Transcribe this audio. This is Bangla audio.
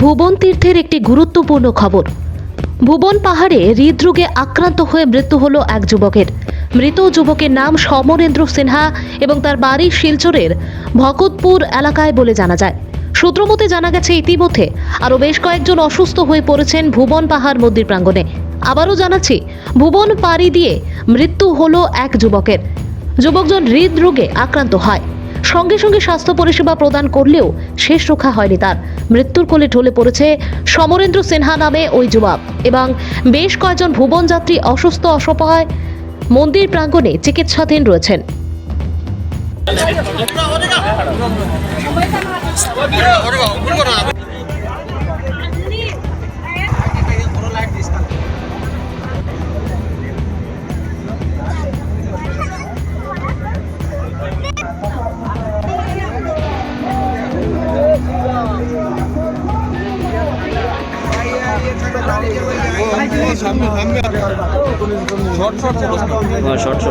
ভুবন তীর্থের একটি গুরুত্বপূর্ণ খবর। ভুবন পাহাড়ে হৃদরোগে আক্রান্ত হয়ে মৃত্যু হলো এক যুবকের। মৃত যুবকের নাম সমরেন্দ্র সিনহা এবং তার বাড়ি শিলচরের ভকতপুর এলাকায় বলে জানা যায়। সূত্রমতে জানা গেছে ইতিমধ্যে আরও বেশ কয়েকজন অসুস্থ হয়ে পড়েছেন ভুবন পাহাড় মন্দির প্রাঙ্গণে। আবারও জানাচ্ছি, ভুবন পাড়ি দিয়ে মৃত্যু হলো এক যুবকের। যুবকজন হৃদরোগে আক্রান্ত হয়, সঙ্গে সঙ্গে স্বাস্থ্য পরিষেবা প্রদান করলেও শেষ রক্ষা হয়নি তার। মৃত্যুর কোলে ঢলে পড়েছে সমরেন্দ্র সিনহা নামে ওই যুবক এবং বেশ কয়েকজন ভুবন যাত্রী অসুস্থ অসহায় মন্দির প্রাঙ্গণে চিকিৎসাধীন রয়েছেন। শর্ট